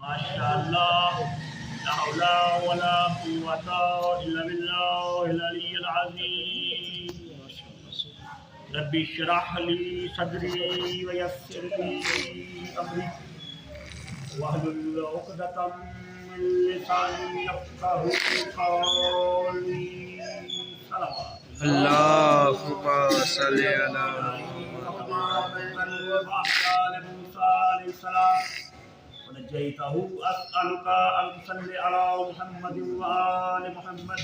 माशाअल्लाह ला हौला वला कुव्वता इल्ला बिल्लाहिल अलिय्यिल अज़ीम। रब्बि इश्रह ली सदरी व यस्सिर ली अमरी वहलुल उक़दतम मिन लिसानी यफ़क़हू क़ौली। अल्लाहुम्मा सल्लि अला ونجيته أسألك أن تصلي على محمد وآل محمد.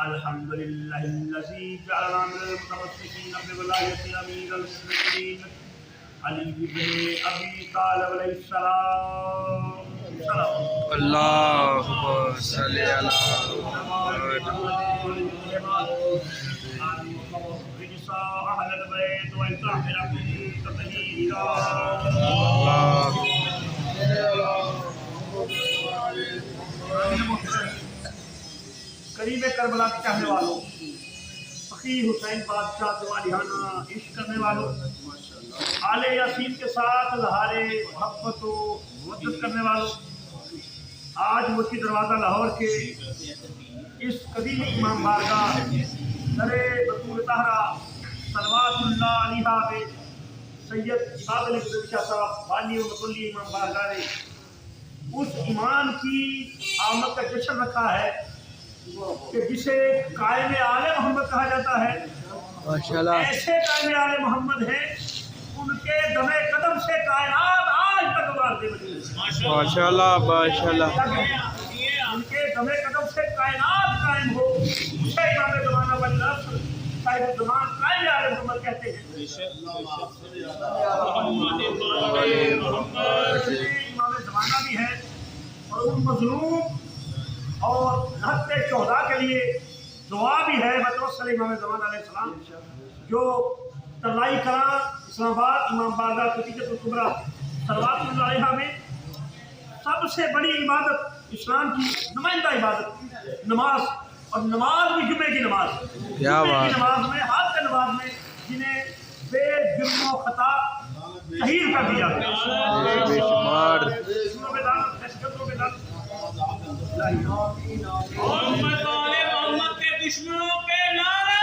الحمد لله الذي جعلنا من المتمسكين بولاية أمير المؤمنين علي بن أبي طالب عليه السلام. اللهم صل على أهل البيت وإن تحمل تطهيرا. करीब करबला के चाहने वालों, फकीर हुसैन बादशाह से वालिहाना इश्क करने वालों, आले यासीन के साथ लहारे मोहब्बत व मदद करने वालों, आज मुफ्ती दरवाज़ा लाहौर के इस कदीमी इमाम बारगाह दरे बतूल तहरा सलवातुल्लाह अलैहा में सैयद इमाद अली शाह साहब वाली व मुतल्ली इमाम बारगाह ने उस इमाम की आमद का जश्न रखा है कि जिसे कायम आले मोहम्मद कहा जाता है। माशाअल्लाह, ऐसे कायम आले मोहम्मद हैं उनके दमे कदम से कायनात आज तक वारते बनी। माशाअल्लाह, माशाअल्लाह। उनके दमे कदम से कायनात कायम हो, उसे इमाम ज़माना वल नस्र साहिब ज़मान कायम आले मोहम्मद कहते हैं। इमाम ज़माना भी है और उन मज़लूम और हत्ते शोहदा के लिए दुआ भी है। मतवस्सल इमाम ज़मान अलैहिस्सलाम जो तलाई कला इस्लामाबाद इमाम बारगाह कुतुबुल कुबरा सलवातुल्लाह अलैहा में सबसे बड़ी इबादत इस्लाम की नुमाइंदा इबादत नमाज, और नमाज भी जुमे की नमाज। क्या बात है। नमाज में हाथ के नमाज में जिन्हें बेजुर्म खता शहीद कर दिया बेशुमार मोहम्मद के दुश्मनों पे नारे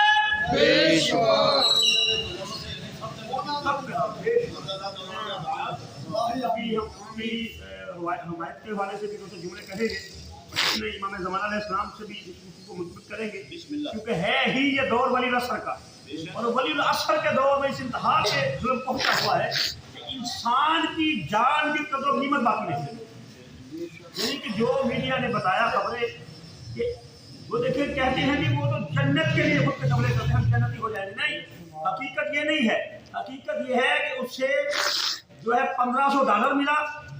बेशुमार। हमायत के हवाले से भी दो जुमले कहेंगे, इसमें इमाम ज़माना अलैहिस्सलाम से भी इसको मजबूत करेंगे क्योंकि है ही ये दौर वली असर का, और वली असर के दौर में इस इंतहा के जुल्म पहुंचा हुआ है कि इंसान की जान की कदर कीमत बाकी नहीं है। यानी कि जो मीडिया ने बताया खबरें कि वो देखिए कहते हैं कि वो तो जन्नत के लिए खुद के खबरें करते हैं, हम जन्नती हो जाएंगे। नहीं, हकीकत ये नहीं है। हकीकत ये है कि उससे जो है $1500 मिला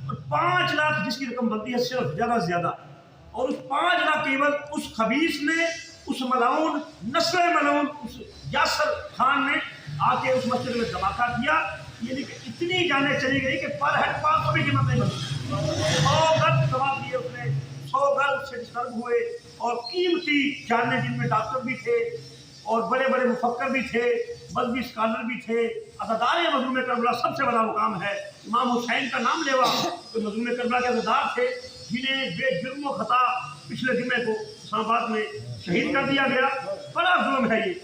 और 5 लाख जिसकी रकम बनती है सिर्फ ज़्यादा से ज़्यादा, और उस 5 लाख केवल उस खबीस ने, उस मलाउन नस्ल मलाउन उस यासर खान ने आके उस मस्जिद में धमाका किया। यानी कि इतनी जाने चली गई कि पर हेड 500 भी कीमत नहीं बनती। 100 गज दवा दिए उसने, 100 गज उससे डिस्टर्ब हुए, और कीमती जाने जिनमें डॉक्टर भी थे और बड़े बड़े मुफक्कर भी थे, मजहबी स्कॉलर भी थे। अज़ादार मज़लूम करबला सबसे बड़ा मुकाम है। इमाम हुसैन का नाम लेवा तो मज़लूम करबला के अज़ादार थे जिन्हें बेजुर्म खता पिछले जुमे को इस्लामाबाद में शहीद कर दिया गया। बड़ा जुल्म है ये,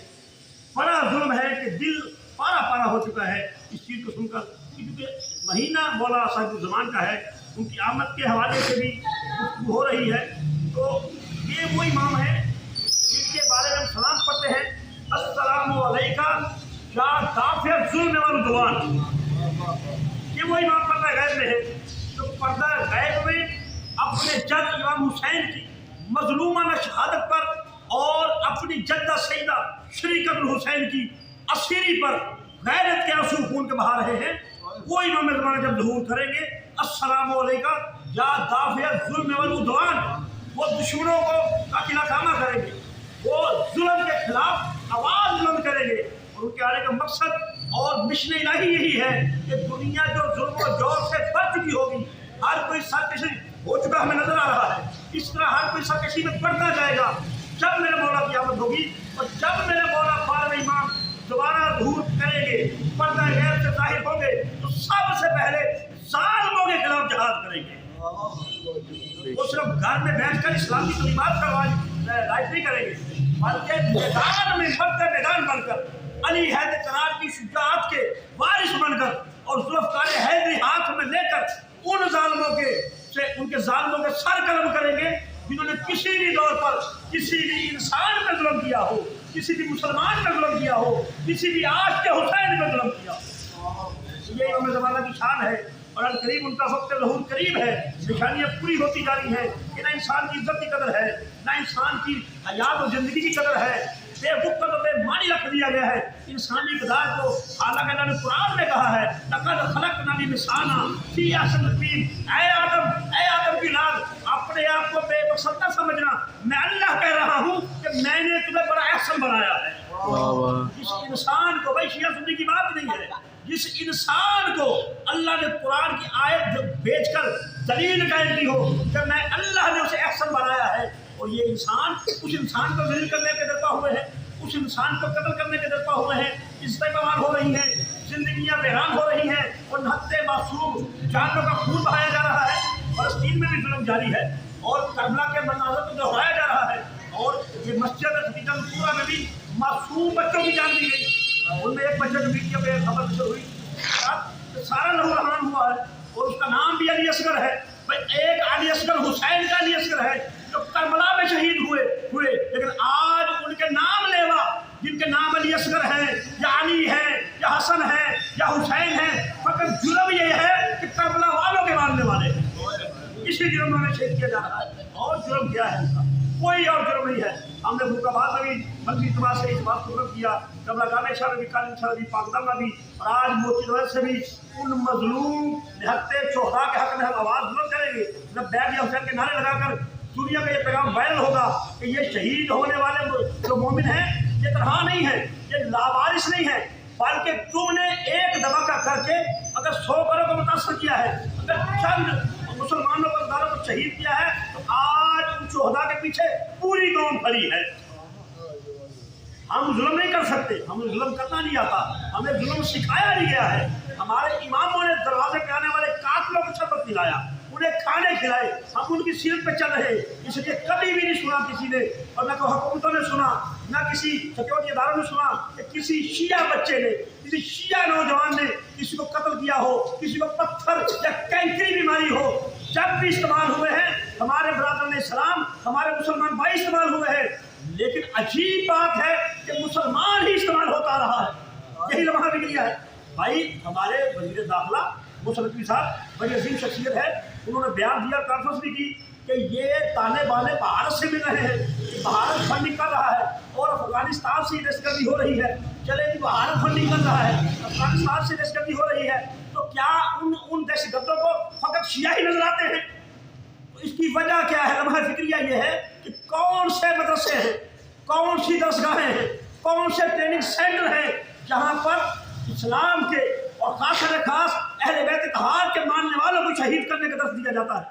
बड़ा जुल्म है कि दिल पारा पारा हो चुका है इस चीज़ को सुनकर, क्योंकि महीना मौला साहिब ज़मान का है, उनकी आमद के हवाले से भी गुफ्तगू हो रही है। तो ये वो इमाम है जिनके बारे में हम सलाम पढ़ते हैं, अस्सलामु अलैका या दाफ़िअ ज़ुल्म वल उद्वान। ये वो इमाम पर्दा गैब में है जो पर्दा गैब में अपने जद इमाम हुसैन की मज़लूमाना शहादत पर और अपनी जद्दा सैयदा शरीकतुल हुसैन की असीरी पर गैरत के आंसू खून के बहा रहे हैं। वो इमाम ज़माना जब ज़हूर करेंगे, अस्सलामु अलैका या दाफ़िअ ज़ुल्म वल उद्वान, वो दुश्मनों को का किलाकामा करेंगे, वो जुल्म के खिलाफ आवाज़ बुलंद करेंगे। और उनके आने का मकसद और मिशन इलाही यही है कि दुनिया जो जुल्म और जोर से बढ़ चुकी होगी, हर कोई सरकशी हो चुका हमें नजर आ रहा है, इस तरह हर कोई सरकशी में बढ़ता जाएगा। जब मेरे मौला की आमद होगी और जब मेरे मौला फारग इमाम दोबारा ज़हूर करेंगे, पर्दा गैब से ज़ाहिर होंगे, तो सबसे पहले जालिमों के खिलाफ जहाद करेंगे। वो सिर्फ घर में बैठकर इस्लाम की तलीमात का राइज नहीं करेंगे, बल्कि मैदान में मैदान बनकर अली हैदर करार की शुजाअत के वारिस बनकर और जुल्फ़कार हैदरी हाथ में लेकर उन उनके जालिमों के सर कलम करेंगे जिन्होंने किसी भी दौर पर किसी भी इंसान पर जुल्म किया हो, किसी भी मुसलमान पर जुल्म किया हो, किसी भी आज के हुसैन पर जुल्म किया हो। ये इमाम ज़माना की शान है और अल करीब उनका वक्त लहूर करीब है। निशानियाँ पूरी होती जा रही हैं कि ना इंसान की इज्जत की कदर है, ना इंसान की हयात और ज़िंदगी की कदर है, बेवकूफ़ और बेमानी रख दिया गया है इंसानी किरदार को। हालांकि अल्लाह ने कुरान में कहा है लक़द ख़लक़ना इंसाना फ़ी अहसनि तक़वीम, ऐ आदम की औलाद अपने आप को बेबस न समझना, मैं अल्लाह कह रहा हूँ कि मैंने तुम्हें बड़ा एहसन बनाया है। जिस इंसान को, भाई शिया सुन्नी की बात नहीं है, जिस इंसान को अल्लाह ने कुरान की आयत भेजकर दलील कायम की हो कि मैं अल्लाह ने उसे एहसन बनाया है, और ये इंसान उस इंसान को दलील करने के दरपा हुए हैं, उस इंसान को कत्ल करने के दरपा हुए हैं, इज्जतें बर्बाद हो रही हैं, जिंदगियां बेरान हो रही हैं और नहत्ते मासूम जानों का खून बहाया जा रहा है। फलस्तीन में भी जुल्म जारी है और करबला के मनाज़र को दोहराया जा रहा है, और ये मस्जिद खदीजा में भी मासूम बच्चों की जान दी गई। उनमें एक बच्चे की वीडियो पे खबर नशर हुई, सारा लहू लहान हुआ है और उसका नाम भी अली असगर है। भाई एक अली असगर हुसैन का अली असगर है जो करबला में शहीद हुए, लेकिन आज उनके नाम लेवा जिनके नाम अली असगर हैं या अली है या हसन है या हुसैन है, फकत जुर्म ये है कि करबला वालों के मानने वाले हैं। इसी जुर्म में शहीद किया जा रहा है और जुर्म क्या है इनका, कोई और जुर्म नहीं है। हमने फुर्काबाद में भी मंत्री इतबार से इस बात को रख किया, कबलागाह शाह में भी, कालिन शाह भी, पाकदाम में भी, और आज मोती से भी उन मजलूम निहत्ते शोहदा के हक में हम आवाज़ बुलंद करेंगे। जब बैग या हुसैन के नारे लगाकर दुनिया में ये पैगाम वायरल होगा कि ये शहीद होने वाले जो मोमिन हैं ये तनहा नहीं है, ये लावारिस नहीं है, बल्कि तुमने एक धमाका करके अगर 100 घरों को मुतासर किया है, अगर चंद मुसलमानों पर दारों को शहीद किया है, तो आज उन शोहदा के पीछे पूरी कौम खड़ी है। हम जुल्म नहीं कर सकते, हमें जुल्म करना नहीं आता, हमें जुल्म सिखाया नहीं गया है। हमारे इमामों ने दरवाजे पे आने वाले कातलों को शरबत पिलाया, उन्हें खाने खिलाए, हम उनकी सीरत पे चल रहे, इसलिए कभी भी नहीं सुना किसी ने, और न कोई हुकूमतों ने सुना, न किसी सिक्योरिटी इदारों ने सुना कि किसी शिया बच्चे ने, किसी शिया नौजवान ने किसी को कत्ल किया हो, किसी को पत्थर या कैंकरी बीमारी हो। जब भी इस्तेमाल हुए हैं हमारे बरादरान इस्लाम, हमारे मुसलमान भाई इस्तेमाल हुए हैं, लेकिन अजीब बात है कि मुसलमान ही इस्तेमाल होता रहा है। यही लम्हा बिक गया है। भाई हमारे वज़ीर दाखिला मुसलमान साहब बड़ी अजीम शख्सियत है, उन्होंने बयान दिया, कॉन्फ्रेंस भी की कि ये ताने बाने भारत से मिल रहे हैं, भारत फंडिंग कर रहा है और अफगानिस्तान से दहशतगर्दी हो रही है। चले जी, भारत फंडिंग कर रहा है, अफगानिस्तान से दहशतगर्दी हो रही है, तो क्या उन दहशतगर्दों को फकत शिया ही नजर आते हैं? तो इसकी वजह क्या है? लम्हा फिक्रिया ये है कि कौन से मदरसे हैं, कौन सी दरसगाहें हैं, कौन से ट्रेनिंग सेंटर हैं जहाँ पर इस्लाम के और खास अहले बैत इत्तेहाद के मानने वालों को शहीद करने का दर्स दिया जाता है,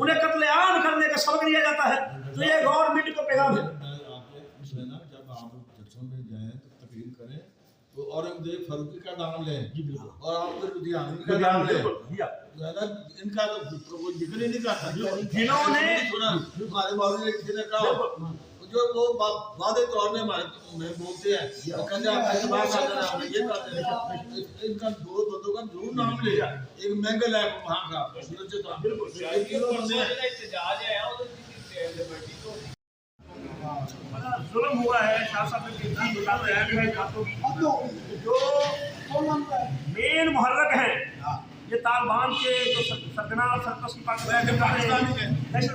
उन्हें कत्लेआम करने का सबक दिया जाता है। तो ये गवर्नमेंट को पैगाम है। जब आप जलसों में जाएं तो तकरीर करें तो औरंगजेब फारूकी का नाम लें और आप फिर लुधियानवी का नाम लें। इनका तो कोई जिक्र ही नहीं करता, जिन्होंने हमारे बाबू ने कहा जो वो वादे तौर में बोलते हैं, तो कहते हैं आप इतबार कर रहे हैं, ये करते हैं, इनका दो बंदों का जरूर नाम ले। एक मैंगल है वहाँ का, जुल्म हुआ है शाह साहब ने जो मेन मुहर्रक हैं ये तालिबान के जो सरगना और सरकशी पाकिस्तान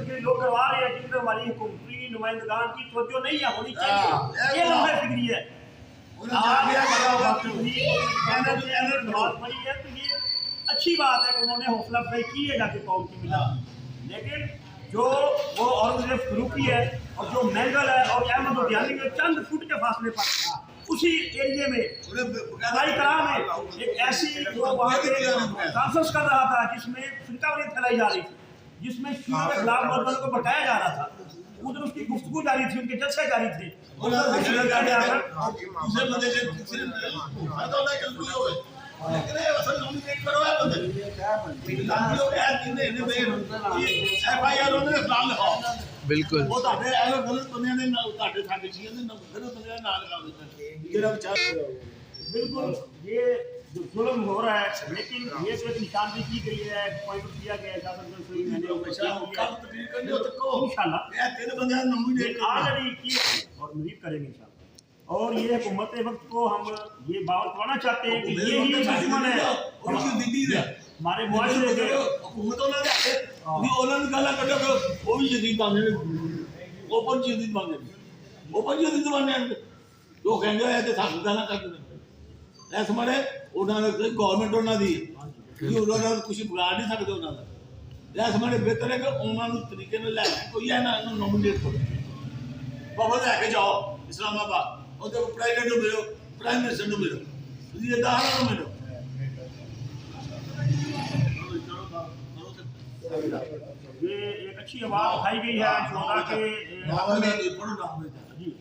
के लोग करवा रहे हैं, जिनमें हमारी हुकूमती नुमाइंदगान की तवज्जो नहीं है होनी चाहिए। ये लम्हा फिक्री है। बहुत बड़ी है, तो ये अच्छी बात है कि उन्होंने हौसला अफजाई की है जाके कौम की मिला, लेकिन जो वो औरंगजेब फरूकी है और जो मैंगल है और अहमद लुधियानवी के चंद फुट के फासले पर उसी एरिए में कला में एक ऐसी वहाँ के कॉन्फ्रेंस कर रहा था जिसमें फिरकावारी फैलाई जा रही थी, जिसमें शियों के खिलाफ मर्दों को भटकाया जा रहा था। उधर उसकी गुफ्तगू जारी थी, उनके जलसे जारी थे। لیکن یہ اصل نومینیٹ کرو ہے بندے لانیو ہے کنے نے بے ایف آئی آر نے نام لکھاؤ بالکل وہ تاڈے ایویں غلط بندیاں نے تاڈے ساڈے چیز نے غلط بندیاں نام لگا دیتے جڑا بیچارہ بالکل یہ جو ظلم ہو رہا ہے لیکن یہ تو ایک نشاندہی کی گئی ہے پوائنٹ کیا گیا ہے شاسن میں میں نے کل تقریر کرنی ہو تو کہو انشاءاللہ یہ تین بندیاں نومینیٹ کرو آلریڈی کی اور مزید کریں گے انشاءاللہ اور یہ حکومت وقت کو ہم یہ باور کرانا چاہتے ہیں کہ یہ ہی دشمن ہے اور کی دیدی ہے ہمارے معاشرے کے حکومت انہوں نے بھی انہوں نے گالا کٹو کہ وہ بھی جدید باندھے اوپن جدید باندھے اوپن جدید باندھے جو کہیں گے کہ ساتھ گالا کرتے ہیں ایسے مارے انہوں نے گورنمنٹ انہوں دی کہ انہوں نے کچھ بگاڑ نہیں سکتے انہوں نے ایسے مارے بہتر ہے کہ انہوں نے طریقے میں لے کوئی ہے نا انہوں نومینیٹ کرو بابا لے کے جاؤ اسلام آباد اور جب پریزیڈنٹ کو ملو پرائم منسٹر کو ملو یہ دہانا کو ملو یہ ایک اچھی آواز اٹھائی گئی ہے شہداء کے جی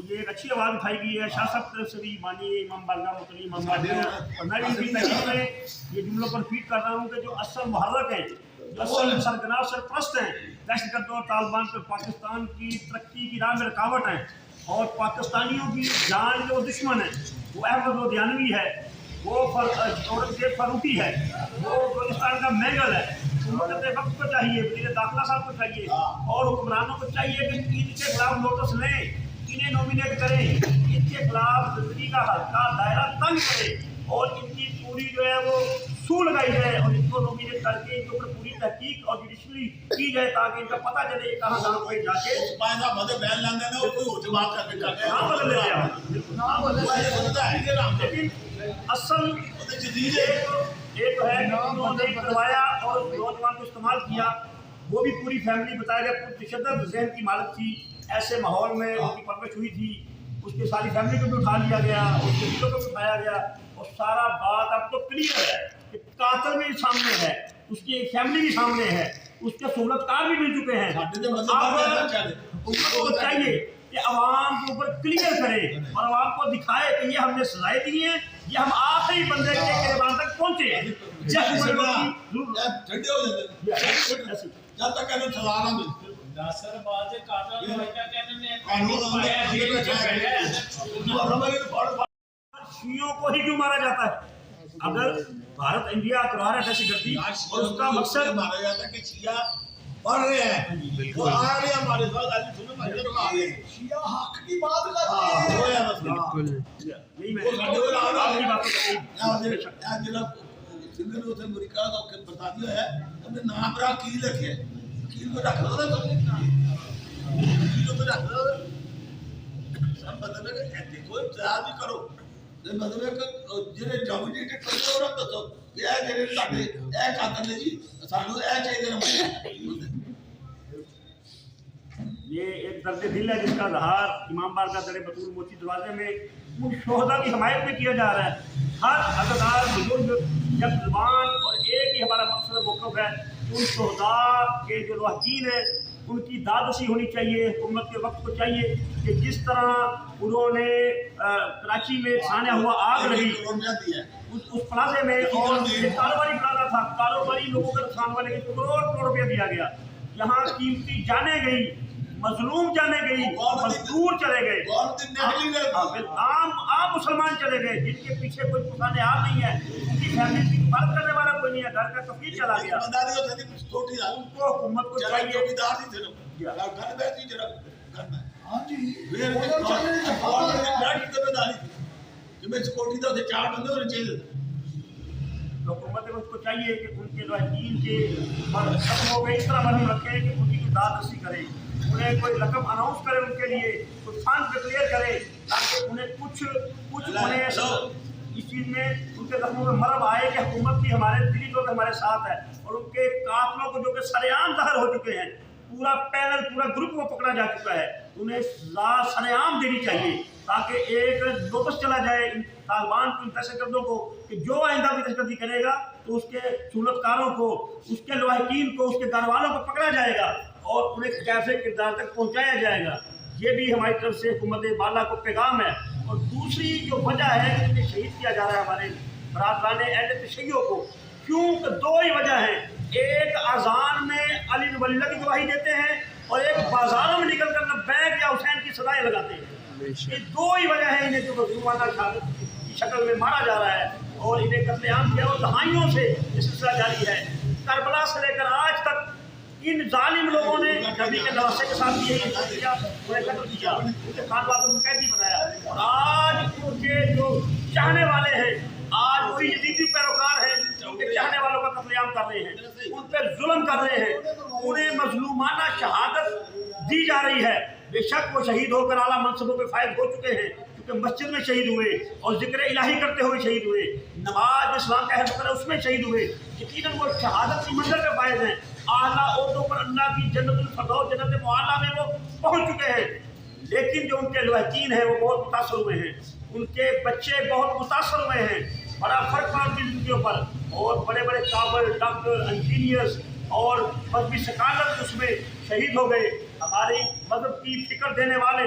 یہ ایک اچھی آواز اٹھائی گئی ہے شاہ صاحب طرف سے بھی مانیے امام بارگاہ مطلع امام بارگاہ اور میں بھی اسی تحقیق میں یہ جملوں پر فیڈ کر رہا ہوں کہ جو اصل محرک ہیں جو اصل سرگنا سرپرست ہیں دہشت گرد اور طالبان پر پاکستان کی ترقی کی راہ میں رکاوٹ ہیں اور پاکستانیوں کی جان جو دشمن ہے وہ احمد لدھیانوی ہے وہ اورنگزیب فاروقی ہے وہ بلوچستان کا مینگل ہے حکومت وقت کو چاہیے وزیر داخلہ صاحب کو چاہیے اور حکمرانوں کو چاہیے کہ ان کے خلاف نوٹس لیں انہیں نومینیٹ کریں ان کے خلاف زندگی کا حلقہ دائرہ تنگ کریں اور ان کی پوری جو ہے وہ سو لگائی جائے اور ان کو نومینیٹ کر کے ان کے اوپر پوری تحقیق اور جوڈیشری کی جائے تاکہ ان کا پتہ چلے کہاں کہاں پہ جا کے پائدہ مدد بیان لاندے نا وہ کوئی اجبات کر کے کرتے ہیں ہاں بدل لیتے ہیں ہاں بدل لیتے ہیں لیکن اصل جدید ایک ہے کہ انہوں نے کروایا اور نوجوان کو استعمال کیا وہ بھی پوری فیملی بتایا گیا پوری تشدد ذہن کی مالک تھی ایسے ماحول میں ان کی پرورش ہوئی تھی اس کی ساری فیملی کو بھی اٹھا لیا گیا اس کے بیٹوں کو بھی اٹھایا گیا اور سارا بات اب تو کلیئر ہے کہ قاتل بھی سامنے ہے اس کی ایک فیملی بھی سامنے ہے اس کے سہولت کار بھی مل چکے ہیں اب حکومت کو چاہیے کہ عوام کے اوپر کلیئر کرے اور عوام کو دکھائے کہ یہ ہم نے سزائیں دی ہیں یہ ہم آخری بندے کے گریبان تک پہنچے ہیں ٹھنڈے ہو جاتے جب تک انہیں سزا نہ ملے ناصر باز قاتل ہوئے کہنے میں شیعوں کو ہی کیوں مارا جاتا ہے اگر بھارت انڈیا کرا رہا ہے دہشت گردی اور اس کا مقصد مارا جاتا ہے کہ شیعہ پڑھ رہے ہیں وہ آ رہے ہیں ہمارے ساتھ آج سنو مجھے آ رہے ہیں شیعہ حق کی بات کرتے ہیں وہ ہے مسئلہ بالکل یہی میں سنگر ہوتے امریکہ کا بتا دیا ہے ہم نے نام رہا کیل رکھے کیل کو رکھ دو نا کیل کو رکھ دو سب مطلب ہے کہ دیکھو ابتدار بھی کرو مطلب ہے کہ جنہیں ڈومینیٹڈ کرتے ہو رہا تو یہ ہے جنہیں ساڑھے اے قاتل نے جی ساڑھے اے چاہیے دینا یہ ایک درد دل ہے جس کا اظہار امام بارگاہ در بطول موچی دروازے میں ان شہداء کی حمایت میں کیا جا رہا ہے ہر عزادار بزرگ جب زبان اور ایک ہی ہمارا مقصد موقف ہے ان شہداء کے جو لواحقین ہیں ان کی دادرسی ہونی چاہیے حکومت کے وقت کو چاہیے کہ جس طرح انہوں نے کراچی میں سانحہ ہوا آگ لگی اس پلازے میں اور کاروباری پلازہ تھا کاروباری لوگوں کا نقصان ہوا لیکن کروڑ روپیہ دیا گیا یہاں قیمتی جانیں گئی مظلوم جانے گئی مزدور چلے گئے عام مسلمان چلے گئے جن کے پیچھے کوئی پسانے آپ نہیں ہے ان کی فیملی کی مدد کرنے والا کوئی نہیں ہے گھر کا کفیل چلا گیا ان کو حکومت کو چاہیے حکومت کو چاہیے کہ ان کے لواحقین کے ختم ہو گئے اس طرح مرہم رکھے کہ ان کی دادرسی کرے انہیں کوئی رقم اناؤنس کرے ان کے لیے کوئی فنڈ ڈکلیئر کرے تاکہ انہیں کچھ انہیں اس چیز میں ان کے زخموں میں مرہم آئے کہ حکومت بھی ہمارے دلی لوگ ہمارے ساتھ ہے اور ان کے قاتلوں کو جو کہ سر عام ظاہر ہو چکے ہیں پورا پینل پورا گروپ کو پکڑا جا چکا ہے انہیں سزا سر عام دینی چاہیے تاکہ ایک نوٹس چلا جائے طالبان کو ان دہشت گردوں کو کہ جو آئندہ بھی دہشت گردی کرے گا تو اس کے سہولت کاروں کو اس کے لواحقین کو اس کے گھر والوں کو پکڑا جائے گا اور انہیں کیسے کردار تک پہنچایا جائے گا یہ بھی ہماری طرف سے حکومت بالا کو پیغام ہے اور دوسری جو وجہ ہے کہ انہیں شہید کیا جا رہا ہے ہمارے برادران اہل تشیع کو، کیونکہ دو ہی وجہ ہیں، ایک اذان میں علی بن ولی اللہ کی گواہی دیتے ہیں اور ایک بازاروں میں نکل کر لبیک یا حسین کی صدائیں لگاتے ہیں۔ یہ دو ہی وجہ ہیں انہیں جو مظلومانہ شہادت کی شکل میں مارا جا رہا ہے اور انہیں قتل عام کیا، اور دہائیوں سے یہ سلسلہ جاری ہے۔ کربلا سے لے کر آج تک ان ظالم لوگوں نے نبی کے نواسے کے ساتھ یہی کیا، انہیں قتل کیا، ان کے خاندان کو قیدی بنایا، اور آج ان کے جو چاہنے والے ہیں، آج وہی یزیدی پیروکار ہیں، ان کے چاہنے والوں کا قتل عام کر رہے ہیں، ان پہ ظلم کر رہے ہیں، انہیں مظلومانہ شہادت دی جا رہی ہے۔ بے شک وہ شہید ہو کر اعلیٰ منصبوں پہ فائز ہو چکے ہیں، کیونکہ مسجد میں شہید ہوئے اور ذکر الہی کرتے ہوئے شہید ہوئے، نماز اسلام کا اہل اس میں شہید ہوئے، یقیناً وہ شہادت کی منزل پہ فائز ہیں، اعلیٰ عہدوں پر اللہ کی جنت الفردوس جنت معلیٰ میں وہ پہنچ چکے ہیں۔ لیکن جو ان کے لواحقین ہیں وہ بہت متاثر ہوئے ہیں، ان کے بچے بہت متاثر ہوئے ہیں، بڑا فرق پڑا ان کی زندگیوں پر، اور بڑے بڑے کابل ڈاکٹر انجینئرز اور مذہبی سکالر اس میں شہید ہو گئے۔ ہماری مذہب کی فکر دینے والے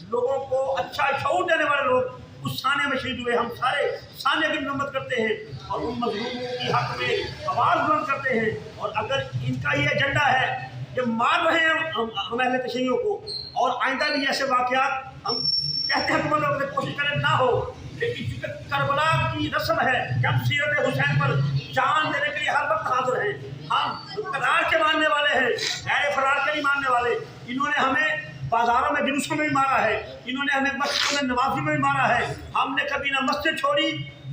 لوگوں کو اچھا شعور دینے والے لوگ اس سانے میں شہید ہوئے۔ ہم سارے سانے کی مرمت کرتے ہیں اور ان مظلوموں کی حق میں آواز بلند کرتے ہیں، اور اگر ان کا یہ ایجنڈا ہے کہ مار رہے ہیں ہم اہل تشیع کو، اور آئندہ بھی ایسے واقعات ہم کہتے ہیں حکومت کوشش کریں نہ ہو، لیکن چونکہ کربلا کی رسم ہے کہ ہم سیرت حسین پر جان دینے کے لیے ہر وقت حاضر ہیں، ہم اقتدار کے ماننے والے ہیں، غیر فرار کے نہیں ماننے والے۔ انہوں نے ہمیں بازاروں میں جلوسوں میں بھی مارا ہے، انہوں نے ہمیں مسجدوں میں نمازی میں بھی مارا ہے، ہم نے کبھی نہ مسجد چھوڑی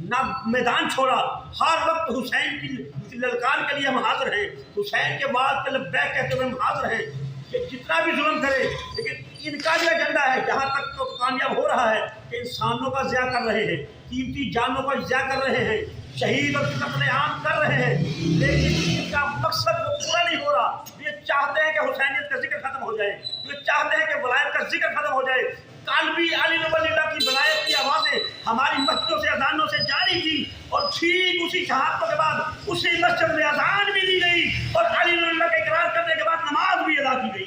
نہ میدان چھوڑا، ہر وقت حسین کی للکار کے لیے ہم حاضر ہیں، حسین کے بعد پہ لبیک کہتے ہوئے ہم حاضر ہیں کہ جتنا بھی ظلم کرے، لیکن ان کا جو ایجنڈا ہے جہاں تک تو کامیاب ہو رہا ہے کہ انسانوں کا ضیاع کر رہے ہیں، قیمتی جانوں کا ضیاع کر رہے ہیں، شہید اور قتل عام کر رہے ہیں، لیکن ان کا مقصد وہ پورا نہیں ہو رہا۔ یہ چاہتے ہیں کہ حسینیت کا ذکر ختم ہو جائے، یہ چاہتے ہیں کہ ولایت کا ذکر ختم ہو جائے۔ کل بھی علی بن ولی اللہ کی ولایت کی آوازیں ہماری مسجدوں سے اذانوں سے جاری تھی، اور ٹھیک اسی شہادتوں کے بعد اسی مسجد میں اذان بھی دی گئی اور علی بن اللہ کے اقرار کرنے کے بعد نماز بھی ادا کی گئی۔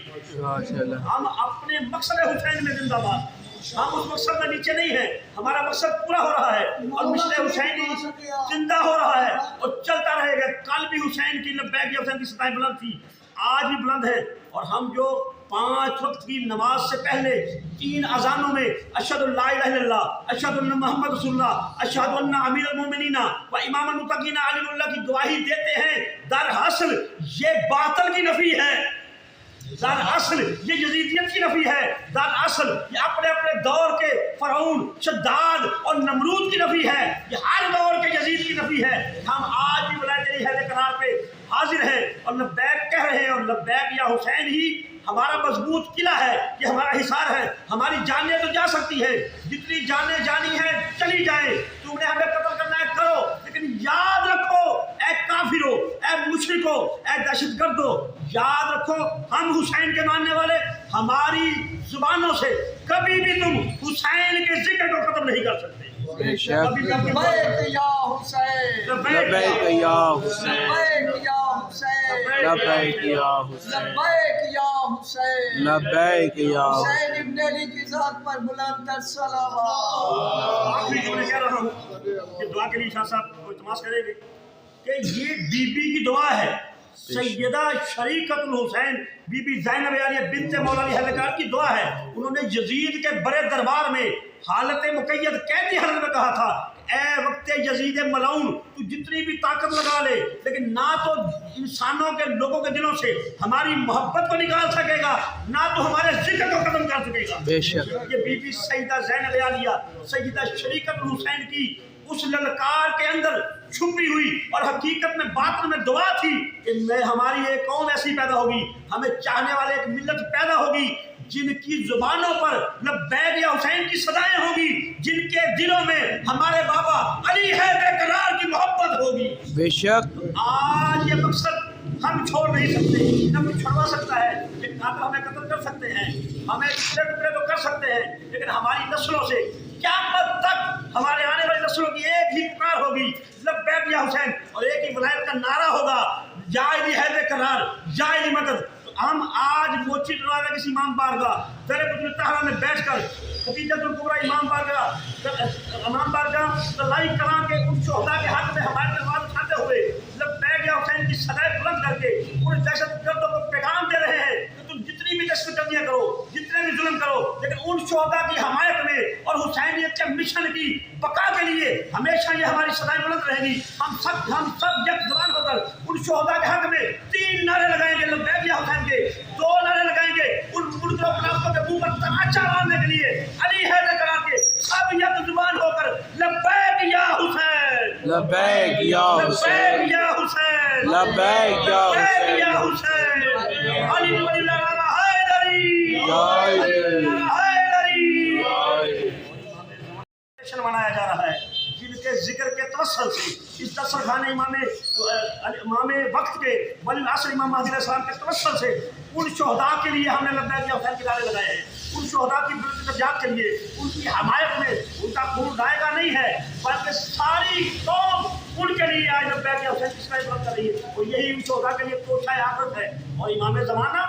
ہم اپنے مقصد حسین میں زندہ باد، ہم اس مقصد میں نیچے نہیں ہیں، ہمارا مقصد پورا ہو رہا ہے اور مشن حسینی زندہ ہو رہا ہے اور چلتا رہے گا۔ کل بھی حسین کی لبیک حسین کی صدائیں بلند تھی، آج بھی بلند ہے، اور ہم جو 5 وقت کی نماز سے پہلے 3 اذانوں میں اشہد ان لا الہ الا اللہ، اشہد ان محمد رسول اللہ، اشہد ان امیر المومنین و امام المتقین علی اللہ کی گواہی دیتے ہیں، دراصل یہ باطل کی نفی ہے، دراصل یہ یزیدیت کی نفی ہے، دراصل یہ اپنے اپنے دور کے فرعون شداد اور نمرود کی نفی ہے، یہ ہر دور کے یزید کی نفی ہے۔ ہم آج بھی ولایت الہی حیدر قرار پہ حاضر ہیں اور لبیک کہہ رہے ہیں، اور لبیک یا حسین ہی ہمارا مضبوط قلعہ ہے، یہ ہمارا حصار ہے۔ ہماری جانیں تو جا سکتی ہے، جتنی جانیں جانی ہیں چلی جائیں، تم نے ہمیں قتل کرنا ہے کرو، لیکن یاد رکھو اے کافرو، اے مشرکو، اے دہشت گردو، یاد رکھو ہم حسین کے ماننے والے، ہماری زبانوں سے کبھی بھی تم حسین کے ذکر کو ختم نہیں کر سکتے۔ بے شک لبیک یا حسین، لبیک یا حسین، لبیک یا حسین، لبیک یا حسین، لبیک یا حسین، لبیک یا حسین ابن علی کی ذات پر بلند تر صلوات۔ آخری جملے کہہ رہا ہوں کہ دعا کے لیے شاہ صاحب کو التماس کریں گے کہ یہ بی بی کی دعا ہے، سیدہ شریکت الحسین بی بی زینب عالیہ بنت مولا علی حیدر کی دعا ہے۔ انہوں نے یزید کے بڑے دربار میں حالت مقید قیدی حالت میں کہا تھا، اے وقت یزید ملعون، تو جتنی بھی طاقت لگا لے، لیکن نہ تو انسانوں کے لوگوں کے دلوں سے ہماری محبت کو نکال سکے گا، نہ تو ہمارے ذکر کو ختم کر سکے گا۔ بے شک یہ بی بی سیدہ زینب عالیہ سیدہ شریکت الحسین کی اس للکار کے اندر چھپی ہوئی اور حقیقت میں باطن میں دعا تھی کہ ہماری ایک قوم ایسی پیدا ہوگی، ہمیں چاہنے والے ایک ملت پیدا ہوگی جن کی زبانوں پر لبیک یا حسین کی صدائیں ہوگی، جن کے دلوں میں ہمارے بابا علی حیدر قرار کی محبت ہوگی۔ بے شک آج یہ مقصد ہم چھوڑ نہیں سکتے، نہ کوئی چھڑوا سکتا ہے، لیکن نہ تو ہمیں قتل کر سکتے ہیں، ہمیں ٹکڑے ٹکڑے تو کر سکتے ہیں، لیکن ہماری نسلوں سے قیامت تک ہمارے آنے والی نسلوں کی ایک ہی پکار ہوگی، لبیک یا حسین، اور ایک ہی ولایت کا نعرہ ہوگا، یا علی حیدر قرار، یا علی مدد۔ تو हम आज मोची डरा किसी इमाम बारगाह दर बुजुर्ग तहरा में बैठकर खदीजतुल कुबरा इमाम बारगाह तलाई करा के उन शोहदा के हक में हमारे तलवार उठाते हुए लब्बैक या हुसैन की सदाएं बुलंद करके उन दहशतगर्दों को पैगाम दे रहे हैं कि तुम जितनी भी दहशतगर्दियां करो, जितने भी जुल्म करो, लेकिन उन शोहदा की हमायत में और हुसैनियत के मिशन की बका के लिए हमेशा ये हमारी सदाएं बुलंद रहेगी। हम सब एक जवान होकर उन शोहदा के हक में 3 नारे लगाएंगे लब्बैक या हुसैन के, 2 नारे लगाएंगे उन मुनकरों मुनाफिकों के मुंह पर तमाचा मारने के लिए अली हैदर करा के सब एक जुबान होकर लब्बैक या हुसैन, लब्बैक या लब्बैक हुसैन, या हुसैन, लब्बैक या लब्बैक या हुसैन, हुसैन, अली वलील्लाह हैदरी, हैदरी जश्न मनाया जा रहा है जिनके जिक्र के तवस्सुल से इस दस्तरखान इमाम वक्त के वली असर इमाम महदी अलैहिस्सलाम के तवस्सुल से उन शोहदा के लिए हमने लब्बैक या हुसैन के नारे लगाए हैं। उन शोहदा की दर्जात के लिए उनकी हमायत में उनका खून दाएगा नहीं है, बल्कि सारी कौम उनके लिए आज लब्बैक या हुसैन की सदाएं बुलंद कर रही है। और यही उन शोहदा के लिए तोशाए आखिरत है। और इमाम ज़माना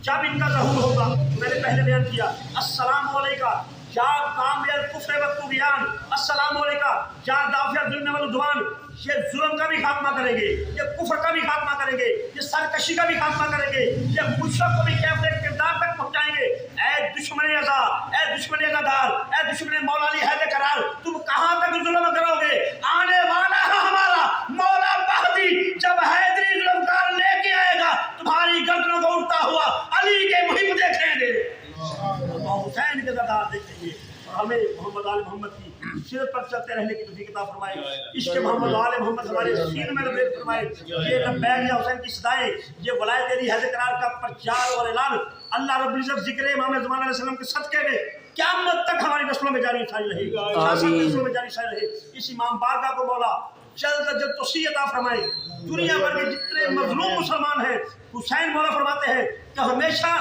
जब इनका ज़हूर होगा, मैंने पहले बयान किया, अस्सलामु अलैका या कामिल कुफ्र व तुग़यान, अस्सलामु अलैका या दाफ़िअ ज़ुल्म व उद्वान। ये जुल्म का भी खात्मा करेंगे, ये कुफ्र का भी खात्मा करेंगे, ये सरकशी का भी खात्मा करेंगे, ये मुशरक को भी कैफ़े किरदार तक पहुँचाएंगे। ऐ दुश्मन अज़ा, ऐ दुश्मन अज़ादार, ऐ दुश्मन मौला अली हैदर करार, तुम कहाँ तक जुल्म करोगे? आने वाला है हमारा मौला महदी, जब हैदरी जुल्मकार लेके आएगा तुम्हारी गर्दनों को उड़ता हुआ अली के मुहिब देखेंगे, हुसैन के ज़ादार देखेंगे। और हमें मोहम्मद आले मोहम्मद की सीरत पर चलते रहने की तौफीक अता फरमाए। इश्क मोहम्मद आले मोहम्मद हमारे सीने में नज़र फरमाए। ये लब्बैक या हुसैन की सदाएं, ये वलायत अली हैदर करार का प्रचार और ऐलान अल्लाह रब्बुल इज़्ज़त ज़िक्र इमाम ज़मान अलैहिस्सलाम के सदक़े में क़यामत तक हमारी नस्लों में जारी रहेगी, नस्लों में जारी रहे। इस इमाम बारगाह को मौला जल्द से जल्द तौसीअ अता फरमाए। दुनिया भर के जितने मजलूम मुसलमान हैं, हुसैन मौला फरमाते हैं कि हमेशा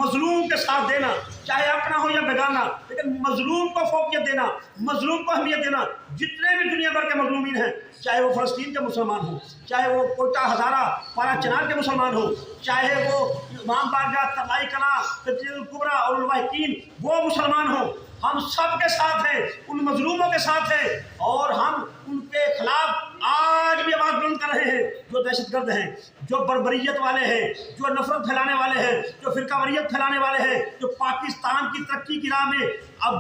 मजलूम के साथ देना, चाहे अपना हो या बेगाना, लेकिन मजलूम को फौकियत देना, मजलूम को अहमियत देना। जितने भी दुनिया भर के मजलूमीन हैं, चाहे वो फ़लस्तीन के मुसलमान हो, चाहे वो कोयटा हज़ारा पारा चिनार के मुसलमान हो, चाहे वो इमाम बारगाह तलाई कला खदीजतुल कुबरा और वाहिकीन वो मुसलमान हो, हम सब के साथ हैं, उन मजलूमों के साथ हैं। और हम उनके खिलाफ आज भी आवाज़ बुलंद कर रहे हैं जो दहशतगर्द हैं, जो बर्बरियत वाले हैं, जो नफरत फैलाने वाले हैं, जो फिरकावरियत फैलाने वाले हैं, जो पाकिस्तान की तरक्की की राह में अब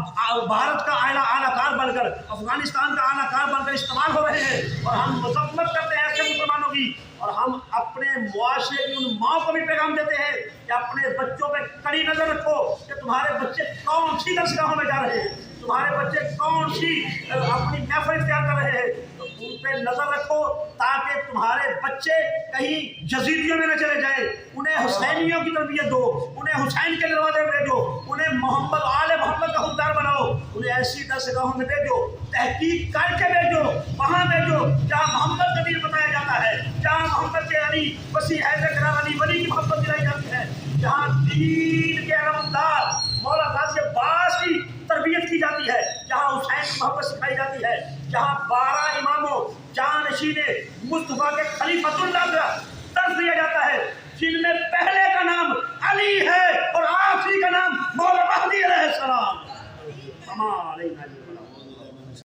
भारत का आलाकार बनकर, अफगानिस्तान का आलाकार बनकर इस्तेमाल हो रहे हैं। और हम मजम्मत करते हैं ऐसे मुसलमानों की। और हम अपने मुआशरे की उन माओ को भी पैगाम देते हैं कि अपने बच्चों पर कड़ी नज़र रखो कि तुम्हारे बच्चे कौन सी दरसगाहों में जा रहे हैं, तुम्हारे बच्चे कौन सी अपनी महफिल इख्तियार कर रहे हैं, तो उन पर नज़र रखो ताकि तुम्हारे बच्चे कहीं जजीदियों में न चले जाएं। उन्हें हुसैनियों की तरबियत दो, उन्हें हुसैन के दरवाजे भेजो, उन्हें मोहम्मद आले मोहम्मद का हुक्मदार बनाओ, उन्हें ऐसी दरसगाहों में भेजो, तहकीक करके भेजो, वहाँ भेजो जहाँ मोहम्मद का दीन बताया जाता है, जहाँ मोहम्मद के अली वसी हैदर करार अली वली की मोहब्बत दिलाई जाती है, जहाँ दीन के अलमदार मौला गाज़ी अब्बास की तरबियत की जाती है, जहाँ हुसैन की मोहब्बत सिखाई जाती है, जहाँ 12 इमामों जानशीने मुस्तफ़ा के खलीफतुल्लाह